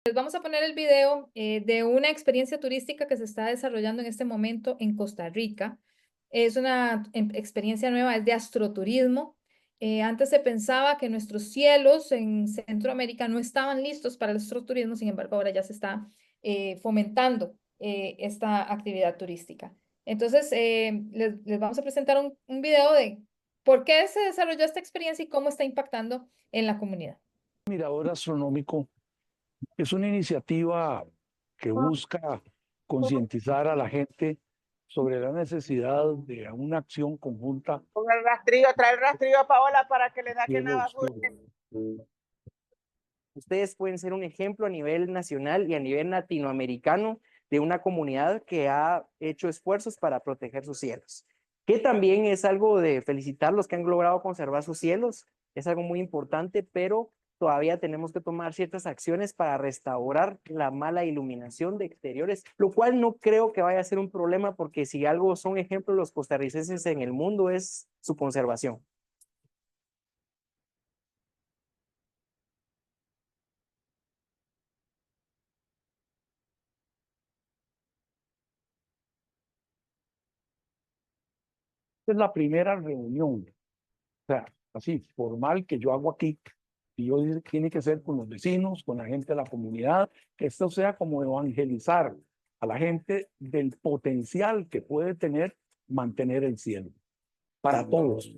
Les vamos a poner el video de una experiencia turística que se está desarrollando en este momento en Costa Rica. Es una experiencia nueva, es de astroturismo. Antes se pensaba que nuestros cielos en Centroamérica no estaban listos para el astroturismo, sin embargo, ahora ya se está fomentando esta actividad turística. Entonces, les vamos a presentar un video de por qué se desarrolló esta experiencia y cómo está impactando en la comunidad. Mirador Astronómico es una iniciativa que busca concientizar a la gente sobre la necesidad de una acción conjunta. Con el rastrillo, trae el rastrillo a Paola para que le saquen la basura. Ustedes pueden ser un ejemplo a nivel nacional y a nivel latinoamericano de una comunidad que ha hecho esfuerzos para proteger sus cielos. Que también es algo de felicitar los que han logrado conservar sus cielos. Es algo muy importante, pero todavía tenemos que tomar ciertas acciones para restaurar la mala iluminación de exteriores, lo cual no creo que vaya a ser un problema porque si algo son ejemplos los costarricenses en el mundo es su conservación. Esta es la primera reunión, o sea, así formal que yo hago aquí. Y yo tiene que ser con los vecinos, con la gente de la comunidad, que esto sea como evangelizar a la gente del potencial que puede tener mantener el cielo para todos.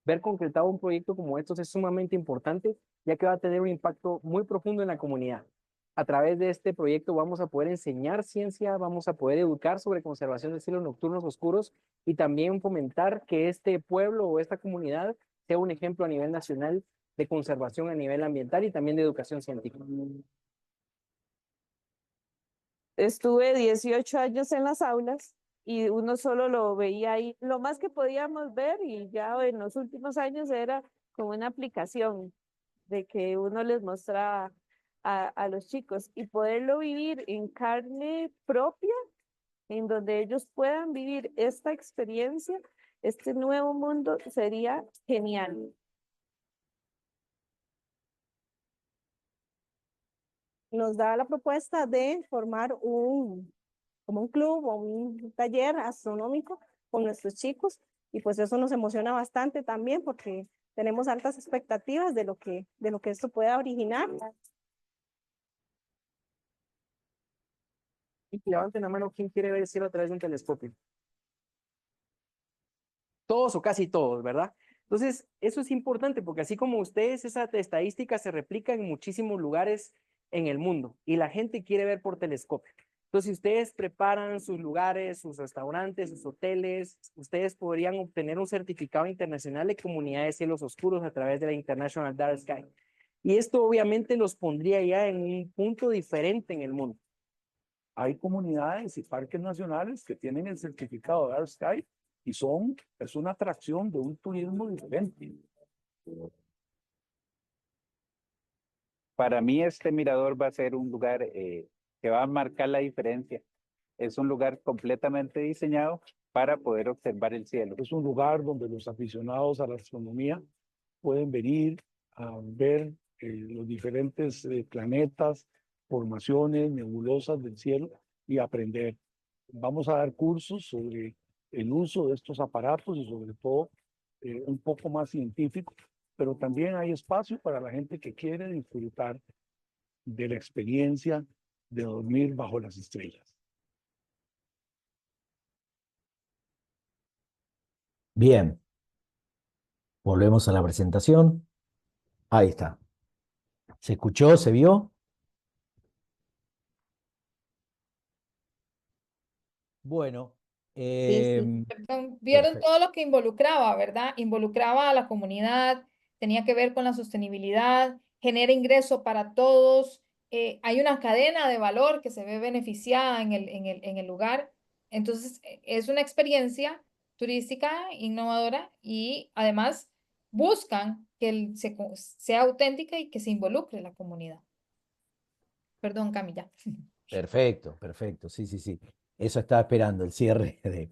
Ver concretado un proyecto como estos es sumamente importante, ya que va a tener un impacto muy profundo en la comunidad. A través de este proyecto vamos a poder enseñar ciencia, vamos a poder educar sobre conservación de cielos nocturnos oscuros y también fomentar que este pueblo o esta comunidad sea un ejemplo a nivel nacional de conservación a nivel ambiental y también de educación científica. Estuve 18 años en las aulas y uno solo lo veía ahí. Lo más que podíamos ver y ya en los últimos años era como una aplicación de que uno les mostraba a los chicos y poderlo vivir en carne propia, en donde ellos puedan vivir esta experiencia, este nuevo mundo, sería genial. Nos da la propuesta de formar como un club o un taller astronómico con nuestros chicos y pues eso nos emociona bastante también porque tenemos altas expectativas de lo que esto pueda originar. Y levanten la mano, ¿quién quiere ver el cielo a través de un telescopio? Todos o casi todos, ¿verdad? Entonces, eso es importante porque así como ustedes, esa estadística se replica en muchísimos lugares en el mundo y la gente quiere ver por telescopio. Entonces, si ustedes preparan sus lugares, sus restaurantes, sus hoteles, ustedes podrían obtener un certificado internacional de comunidad de cielos oscuros a través de la International Dark Sky. Y esto obviamente los pondría ya en un punto diferente en el mundo. Hay comunidades y parques nacionales que tienen el certificado de Dark Sky y es una atracción de un turismo diferente. Para mí este mirador va a ser un lugar que va a marcar la diferencia. Es un lugar completamente diseñado para poder observar el cielo. Es un lugar donde los aficionados a la astronomía pueden venir a ver los diferentes planetas, formaciones nebulosas del cielo y aprender. Vamos a dar cursos sobre el uso de estos aparatos y sobre todo un poco más científico, pero también hay espacio para la gente que quiere disfrutar de la experiencia de dormir bajo las estrellas. Bien, volvemos a la presentación. Ahí está. ¿Se escuchó? ¿Se vio? Bueno. Vieron todo lo que involucraba, ¿verdad? Involucraba a la comunidad, tenía que ver con la sostenibilidad, genera ingreso para todos, hay una cadena de valor que se ve beneficiada en el lugar. Entonces, es una experiencia turística innovadora y además buscan que sea auténtica y que se involucre la comunidad. Perdón, Camila. Perfecto, perfecto. Sí, sí, sí. Eso estaba esperando, el cierre Perdón.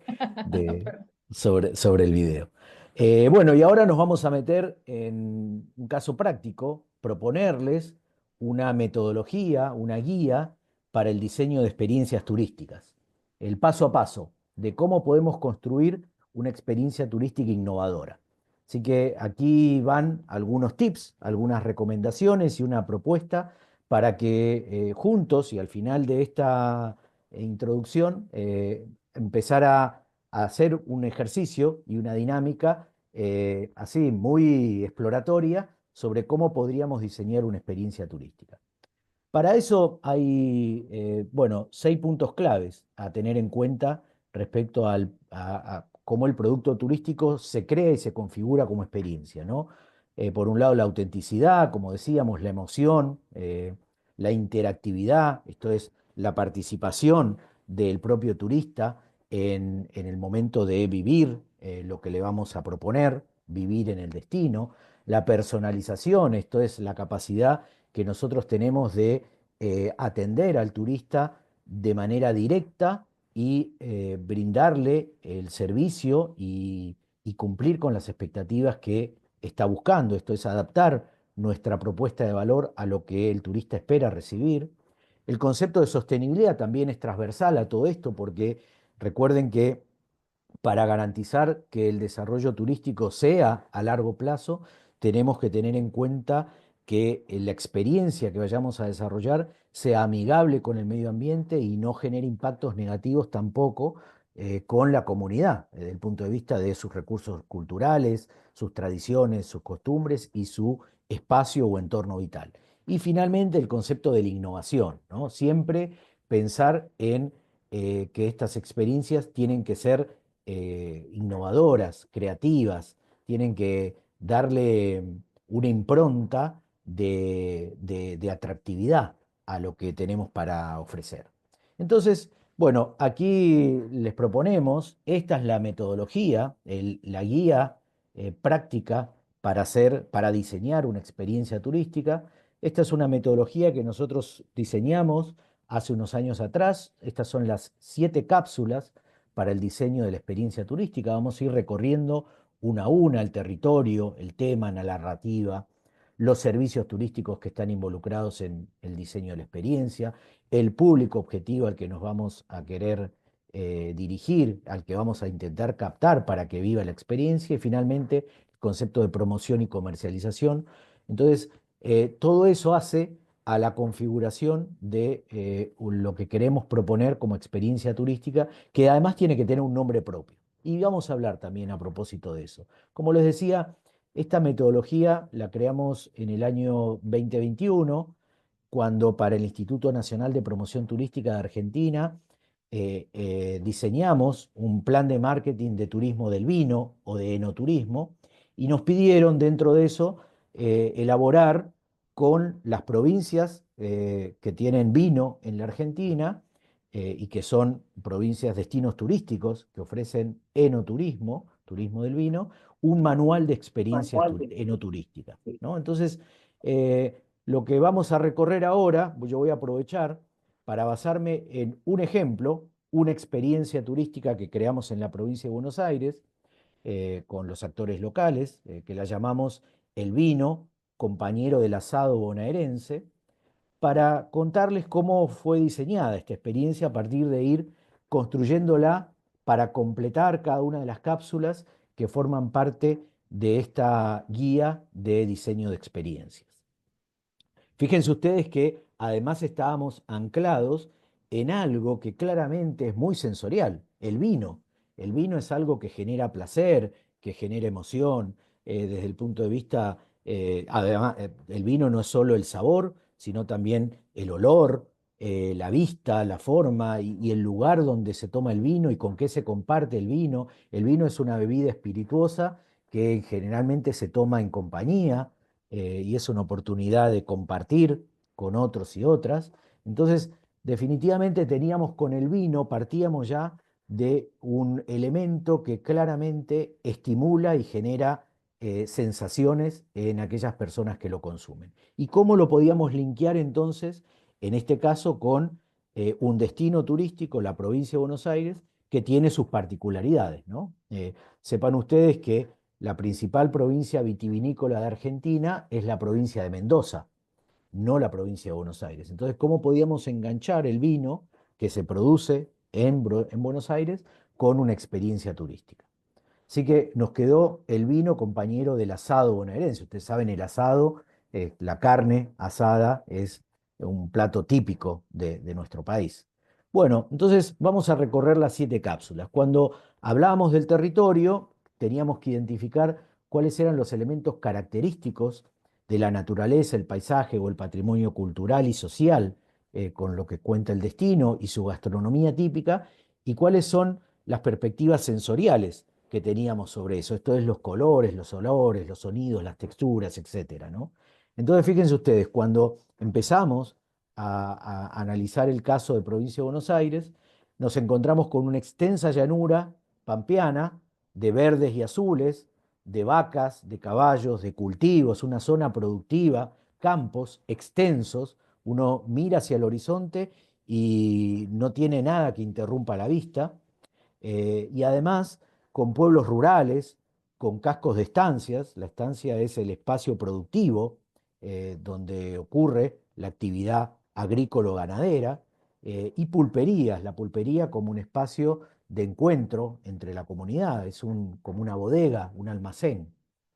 sobre el video. Bueno, y ahora nos vamos a meter en un caso práctico, proponerles una metodología, una guía para el diseño de experiencias turísticas. El paso a paso de cómo podemos construir una experiencia turística innovadora. Así que aquí van algunos tips, algunas recomendaciones y una propuesta para que juntos y al final de esta introducción empezar a hacer un ejercicio y una dinámica así muy exploratoria sobre cómo podríamos diseñar una experiencia turística. Para eso hay, bueno, 6 puntos claves a tener en cuenta respecto a cómo el producto turístico se crea y se configura como experiencia, ¿no? Por un lado, la autenticidad, como decíamos, la emoción, la interactividad, esto es, la participación del propio turista en el momento de vivir lo que le vamos a proponer, vivir en el destino, la personalización, esto es, la capacidad que nosotros tenemos de atender al turista de manera directa y brindarle el servicio y cumplir con las expectativas que está buscando. Esto es adaptar nuestra propuesta de valor a lo que el turista espera recibir. El concepto de sostenibilidad también es transversal a todo esto porque recuerden que para garantizar que el desarrollo turístico sea a largo plazo, tenemos que tener en cuenta que la experiencia que vayamos a desarrollar sea amigable con el medio ambiente y no genere impactos negativos tampoco con la comunidad, desde el punto de vista de sus recursos culturales, sus tradiciones, sus costumbres y su espacio o entorno vital. Y finalmente el concepto de la innovación, ¿no? Siempre pensar en que estas experiencias tienen que ser innovadoras, creativas, tienen que darle una impronta de atractividad a lo que tenemos para ofrecer. Entonces, bueno, aquí les proponemos, esta es la metodología, la guía práctica para diseñar una experiencia turística. Esta es una metodología que nosotros diseñamos hace unos años atrás. Estas son las 7 cápsulas para el diseño de la experiencia turística. Vamos a ir recorriendo una a una el territorio, el tema, la narrativa, los servicios turísticos que están involucrados en el diseño de la experiencia, el público objetivo al que nos vamos a querer dirigir, al que vamos a intentar captar para que viva la experiencia y finalmente el concepto de promoción y comercialización. Entonces, todo eso hace a la configuración de lo que queremos proponer como experiencia turística, que además tiene que tener un nombre propio. Y vamos a hablar también a propósito de eso. Como les decía, esta metodología la creamos en el año 2021, cuando para el Instituto Nacional de Promoción Turística de Argentina diseñamos un plan de marketing de turismo del vino o de enoturismo, y nos pidieron dentro de eso elaborar con las provincias que tienen vino en la Argentina y que son provincias destinos turísticos que ofrecen enoturismo, turismo del vino, un manual de experiencias enoturísticas, ¿no? Entonces, lo que vamos a recorrer ahora, yo voy a aprovechar para basarme en un ejemplo, una experiencia turística que creamos en la provincia de Buenos Aires, con los actores locales, que la llamamos El Vino, compañero del asado bonaerense, para contarles cómo fue diseñada esta experiencia a partir de ir construyéndola para completar cada una de las cápsulas que forman parte de esta guía de diseño de experiencias. Fíjense ustedes que además estábamos anclados en algo que claramente es muy sensorial, el vino. El vino es algo que genera placer, que genera emoción, desde el punto de vista, además, el vino no es solo el sabor, sino también el olor, la vista, la forma y el lugar donde se toma el vino y con qué se comparte el vino. El vino es una bebida espirituosa que generalmente se toma en compañía y es una oportunidad de compartir con otros y otras. Entonces, definitivamente teníamos con el vino, partíamos ya de un elemento que claramente estimula y genera sensaciones en aquellas personas que lo consumen. ¿Y cómo lo podíamos linkear entonces, en este caso, con un destino turístico, la provincia de Buenos Aires, que tiene sus particularidades, ¿no? Sepan ustedes que la principal provincia vitivinícola de Argentina es la provincia de Mendoza, no la provincia de Buenos Aires. Entonces, ¿cómo podíamos enganchar el vino que se produce en Buenos Aires con una experiencia turística? Así que nos quedó el vino compañero del asado bonaerense. Ustedes saben, el asado, la carne asada es un plato típico de nuestro país. Bueno, entonces vamos a recorrer las 7 cápsulas. Cuando hablábamos del territorio, teníamos que identificar cuáles eran los elementos característicos de la naturaleza, el paisaje o el patrimonio cultural y social, con lo que cuenta el destino y su gastronomía típica, y cuáles son las perspectivas sensoriales que teníamos sobre eso. Esto es los colores, los olores, los sonidos, las texturas, etcétera, ¿no? Entonces, fíjense ustedes, cuando empezamos a analizar el caso de Provincia de Buenos Aires, nos encontramos con una extensa llanura pampeana de verdes y azules, de vacas, de caballos, de cultivos, una zona productiva, campos extensos. Uno mira hacia el horizonte y no tiene nada que interrumpa la vista. Y además con pueblos rurales, con cascos de estancias. La estancia es el espacio productivo donde ocurre la actividad agrícola-ganadera, y pulperías, la pulpería como un espacio de encuentro entre la comunidad, es como una bodega, un almacén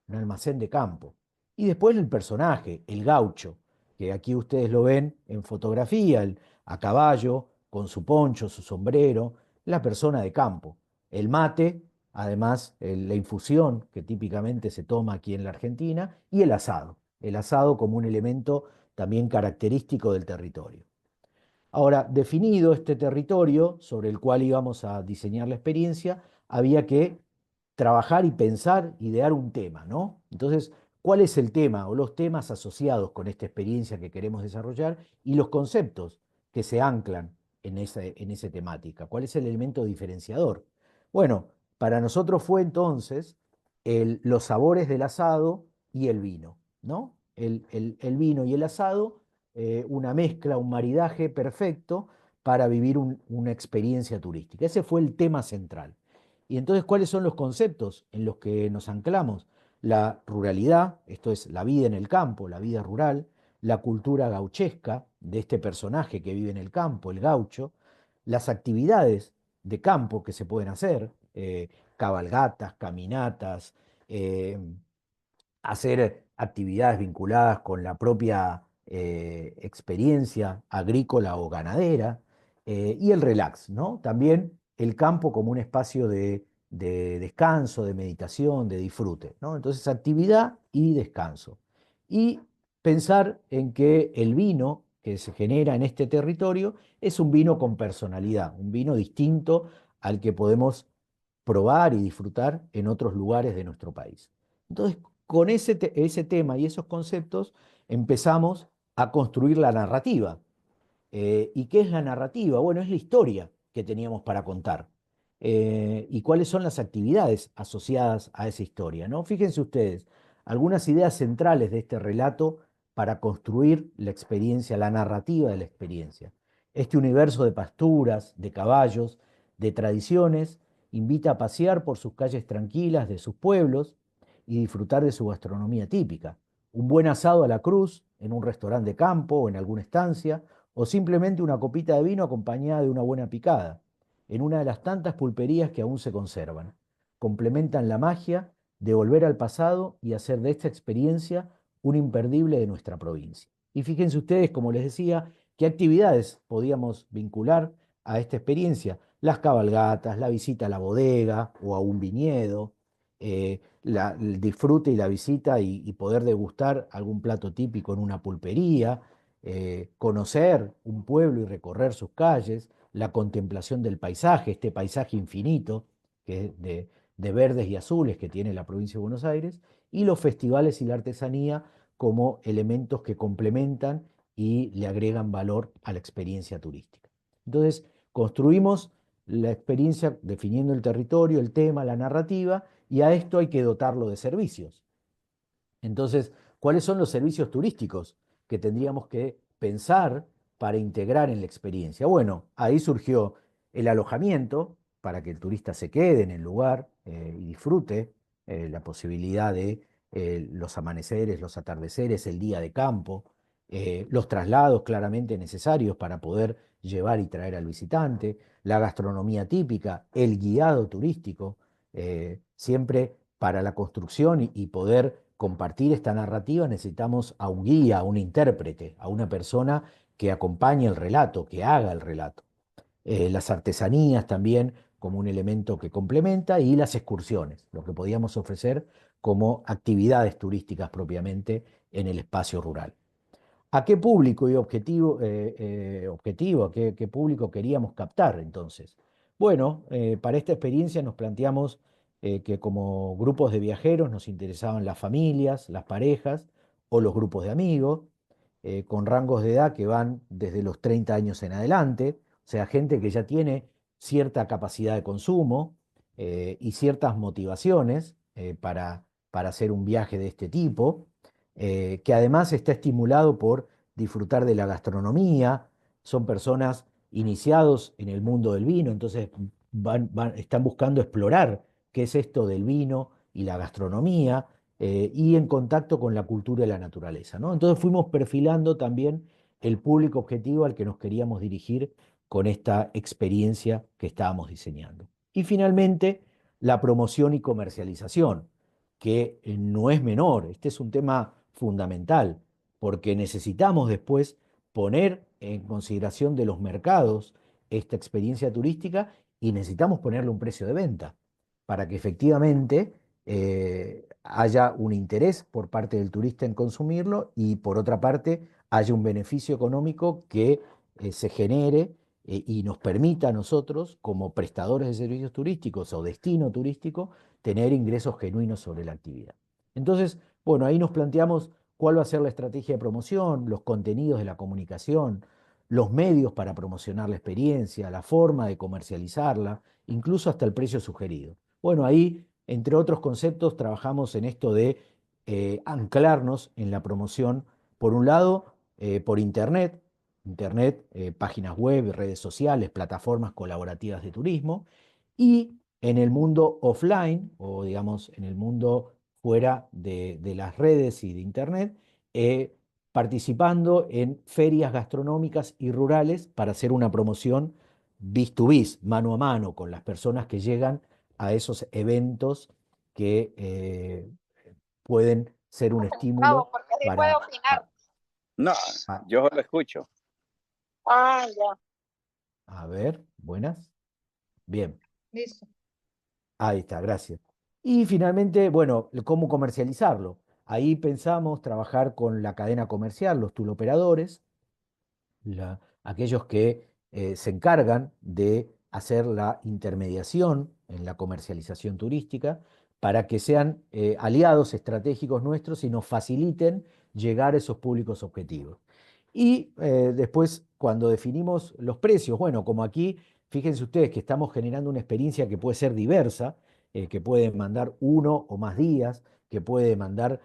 de campo. Y después el personaje, el gaucho, que aquí ustedes lo ven en fotografía, a caballo, con su poncho, su sombrero, la persona de campo. El mate, además, la infusión que típicamente se toma aquí en la Argentina, y el asado como un elemento también característico del territorio. Ahora, definido este territorio sobre el cual íbamos a diseñar la experiencia, había que trabajar y pensar, idear un tema, ¿no? Entonces, ¿cuál es el tema o los temas asociados con esta experiencia que queremos desarrollar y los conceptos que se anclan en esa temática? ¿Cuál es el elemento diferenciador? Bueno, para nosotros fue entonces los sabores del asado y el vino, ¿no? El vino y el asado, una mezcla, un maridaje perfecto para vivir una experiencia turística. Ese fue el tema central. Y entonces, ¿cuáles son los conceptos en los que nos anclamos? La ruralidad, esto es la vida en el campo, la vida rural, la cultura gauchesca de este personaje que vive en el campo, el gaucho, las actividades de campo que se pueden hacer, cabalgatas, caminatas, eh, hacer actividades vinculadas con la propia experiencia agrícola o ganadera, y el relax, ¿no? También el campo como un espacio de descanso, de meditación, de disfrute, ¿no? Entonces, actividad y descanso. Y pensar en que el vino que se genera en este territorio es un vino con personalidad, un vino distinto al que podemos probar y disfrutar en otros lugares de nuestro país. Entonces, con ese tema y esos conceptos empezamos a construir la narrativa. ¿Y qué es la narrativa? Bueno, es la historia que teníamos para contar. ¿Y cuáles son las actividades asociadas a esa historia, ¿no? Fíjense ustedes, algunas ideas centrales de este relato para construir la experiencia, la narrativa de la experiencia. Este universo de pasturas, de caballos, de tradiciones, invita a pasear por sus calles tranquilas de sus pueblos y disfrutar de su gastronomía típica. Un buen asado a la cruz, en un restaurante de campo o en alguna estancia, o simplemente una copita de vino acompañada de una buena picada, en una de las tantas pulperías que aún se conservan. Complementan la magia de volver al pasado y hacer de esta experiencia un imperdible de nuestra provincia. Y fíjense ustedes, como les decía, qué actividades podíamos vincular a esta experiencia. Las cabalgatas, la visita a la bodega o a un viñedo, el disfrute y la visita y poder degustar algún plato típico en una pulpería, conocer un pueblo y recorrer sus calles, la contemplación del paisaje, este paisaje infinito que es de verdes y azules que tiene la provincia de Buenos Aires, y los festivales y la artesanía como elementos que complementan y le agregan valor a la experiencia turística. Entonces, construimos la experiencia definiendo el territorio, el tema, la narrativa, y a esto hay que dotarlo de servicios. Entonces, ¿cuáles son los servicios turísticos que tendríamos que pensar para integrar en la experiencia? Bueno, ahí surgió el alojamiento para que el turista se quede en el lugar y disfrute la posibilidad de los amaneceres, los atardeceres, el día de campo, los traslados claramente necesarios para poder llevar y traer al visitante, la gastronomía típica, el guiado turístico, siempre para la construcción y poder compartir esta narrativa necesitamos a un guía, a un intérprete, a una persona que acompañe el relato, que haga el relato. Las artesanías también como un elemento que complementa y las excursiones, lo que podíamos ofrecer como actividades turísticas propiamente en el espacio rural. ¿A qué público y objetivo, a qué público queríamos captar entonces? Bueno, para esta experiencia nos planteamos que como grupos de viajeros nos interesaban las familias, las parejas o los grupos de amigos, con rangos de edad que van desde los 30 años en adelante, o sea, gente que ya tiene cierta capacidad de consumo y ciertas motivaciones para hacer un viaje de este tipo que además está estimulado por disfrutar de la gastronomía, son personas iniciados en el mundo del vino, entonces están buscando explorar qué es esto del vino y la gastronomía, y en contacto con la cultura y la naturaleza, ¿no? Entonces fuimos perfilando también el público objetivo al que nos queríamos dirigir con esta experiencia que estábamos diseñando. Y finalmente, la promoción y comercialización, que no es menor. Este es un tema fundamental, porque necesitamos después poner en consideración de los mercados esta experiencia turística y necesitamos ponerle un precio de venta para que efectivamente haya un interés por parte del turista en consumirlo y por otra parte haya un beneficio económico que se genere y nos permita a nosotros, como prestadores de servicios turísticos o destino turístico, tener ingresos genuinos sobre la actividad. Entonces, bueno, ahí nos planteamos cuál va a ser la estrategia de promoción, los contenidos de la comunicación, los medios para promocionar la experiencia, la forma de comercializarla, incluso hasta el precio sugerido. Bueno, ahí, entre otros conceptos, trabajamos en esto de anclarnos en la promoción, por un lado, por Internet, páginas web, redes sociales, plataformas colaborativas de turismo, y en el mundo offline, o digamos en el mundo fuera de las redes y de Internet, participando en ferias gastronómicas y rurales para hacer una promoción vis to vis, mano a mano, con las personas que llegan a esos eventos que pueden ser un Bravo, estímulo porque así puede para... opinar. No, a- yo lo escucho. Ah, ya. a ver, buenas. Bien. Listo. Ahí está, gracias. Y finalmente, bueno, cómo comercializarlo. Ahí pensamos trabajar con la cadena comercial, los tour operadores, aquellos que se encargan de hacer la intermediación en la comercialización turística para que sean aliados estratégicos nuestros y nos faciliten llegar a esos públicos objetivos. Y después, cuando definimos los precios, bueno, como aquí, fíjense ustedes que estamos generando una experiencia que puede ser diversa, que puede demandar uno o más días, que puede demandar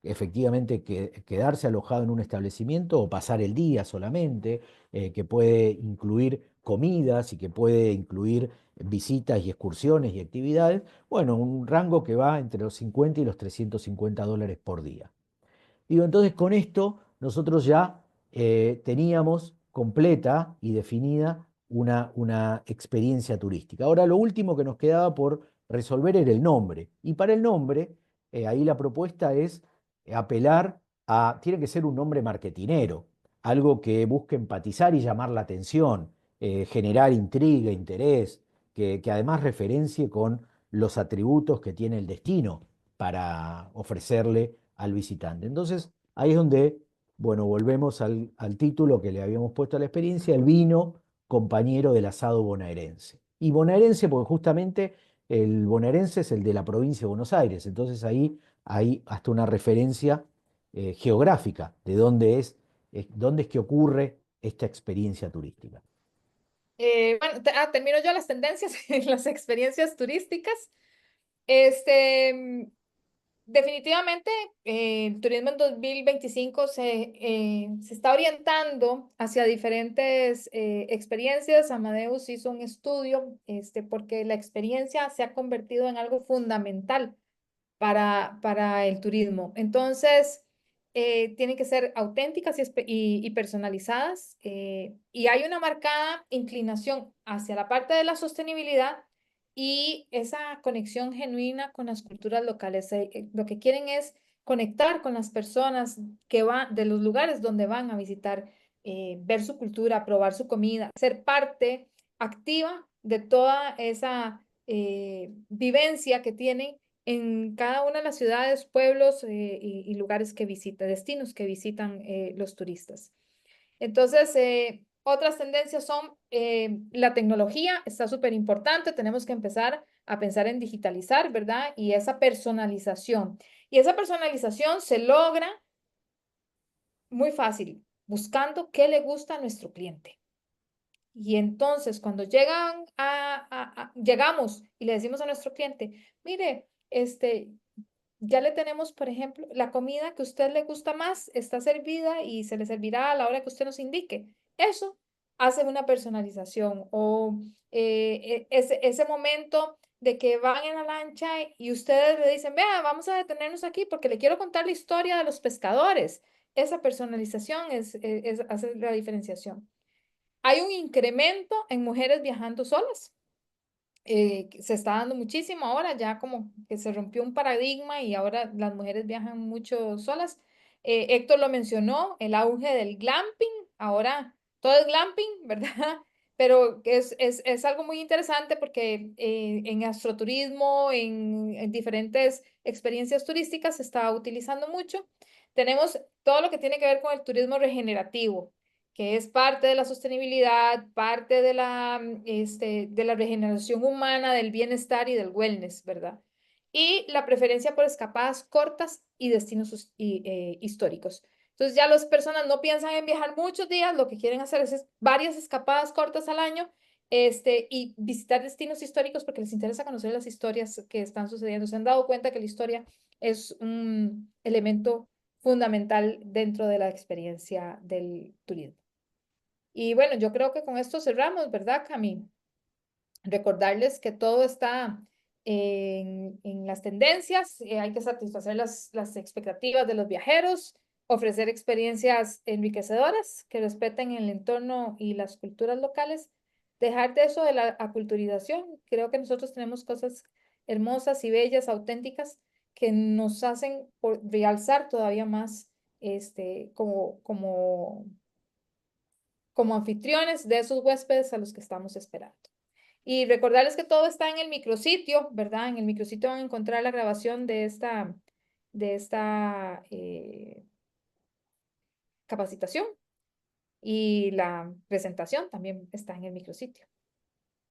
efectivamente quedarse alojado en un establecimiento o pasar el día solamente, que puede incluir comidas y que puede incluir visitas y excursiones y actividades. Bueno, un rango que va entre los 50 y los $350 por día. Digo, entonces con esto nosotros ya teníamos completa y definida una experiencia turística. Ahora lo último que nos quedaba por resolver era el nombre. Y para el nombre, ahí la propuesta es apelar tiene que ser un nombre marketinero, algo que busque empatizar y llamar la atención, generar intriga, interés, que además referencie con los atributos que tiene el destino para ofrecerle al visitante. Entonces, ahí es donde, bueno, volvemos al título que le habíamos puesto a la experiencia, el vino compañero del asado bonaerense. Y bonaerense porque justamente el bonaerense es el de la provincia de Buenos Aires, entonces ahí hay hasta una referencia geográfica de dónde es que ocurre esta experiencia turística. Bueno, termino yo las tendencias en las experiencias turísticas. Este, definitivamente el turismo en 2025 se está orientando hacia diferentes experiencias. Amadeus hizo un estudio porque la experiencia se ha convertido en algo fundamental para el turismo. Entonces, tienen que ser auténticas y personalizadas, y hay una marcada inclinación hacia la parte de la sostenibilidad y esa conexión genuina con las culturas locales. Lo que quieren es conectar con las personas que van de los lugares donde van a visitar, ver su cultura, probar su comida, ser parte activa de toda esa vivencia que tienen en cada una de las ciudades, pueblos y lugares que visitan, destinos que visitan los turistas. Entonces, otras tendencias son la tecnología, está súper importante, tenemos que empezar a pensar en digitalizar, ¿verdad? Y esa personalización. Y esa personalización se logra muy fácil, buscando qué le gusta a nuestro cliente. Y entonces, cuando llegamos y le decimos a nuestro cliente, mire, ya le tenemos, por ejemplo, la comida que a usted le gusta más está servida y se le servirá a la hora que usted nos indique. Eso hace una personalización o ese momento de que van en la lancha y ustedes le dicen, vea, vamos a detenernos aquí porque le quiero contar la historia de los pescadores. Esa personalización hace la diferenciación. Hay un incremento en mujeres viajando solas. Que se está dando muchísimo ahora, ya como que se rompió un paradigma y ahora las mujeres viajan mucho solas. Héctor lo mencionó, el auge del glamping, ahora todo es glamping, ¿verdad? Pero es algo muy interesante porque en astroturismo, en diferentes experiencias turísticas se está utilizando mucho. Tenemos todo lo que tiene que ver con el turismo regenerativo, que es parte de la sostenibilidad, parte de la regeneración humana, del bienestar y del wellness, ¿verdad? Y la preferencia por escapadas cortas y destinos históricos. Entonces ya las personas no piensan en viajar muchos días, lo que quieren hacer es varias escapadas cortas al año, y visitar destinos históricos porque les interesa conocer las historias que están sucediendo. Se han dado cuenta que la historia es un elemento fundamental dentro de la experiencia del turismo. Y bueno, yo creo que con esto cerramos, ¿verdad, Cami? Recordarles que todo está en las tendencias, hay que satisfacer las expectativas de los viajeros, ofrecer experiencias enriquecedoras que respeten el entorno y las culturas locales, dejar de eso de la aculturización. Creo que nosotros tenemos cosas hermosas y bellas, auténticas, que nos hacen realzar todavía más como anfitriones de esos huéspedes a los que estamos esperando. Y recordarles que todo está en el micrositio, ¿verdad? En el micrositio van a encontrar la grabación de esta capacitación y la presentación también está en el micrositio.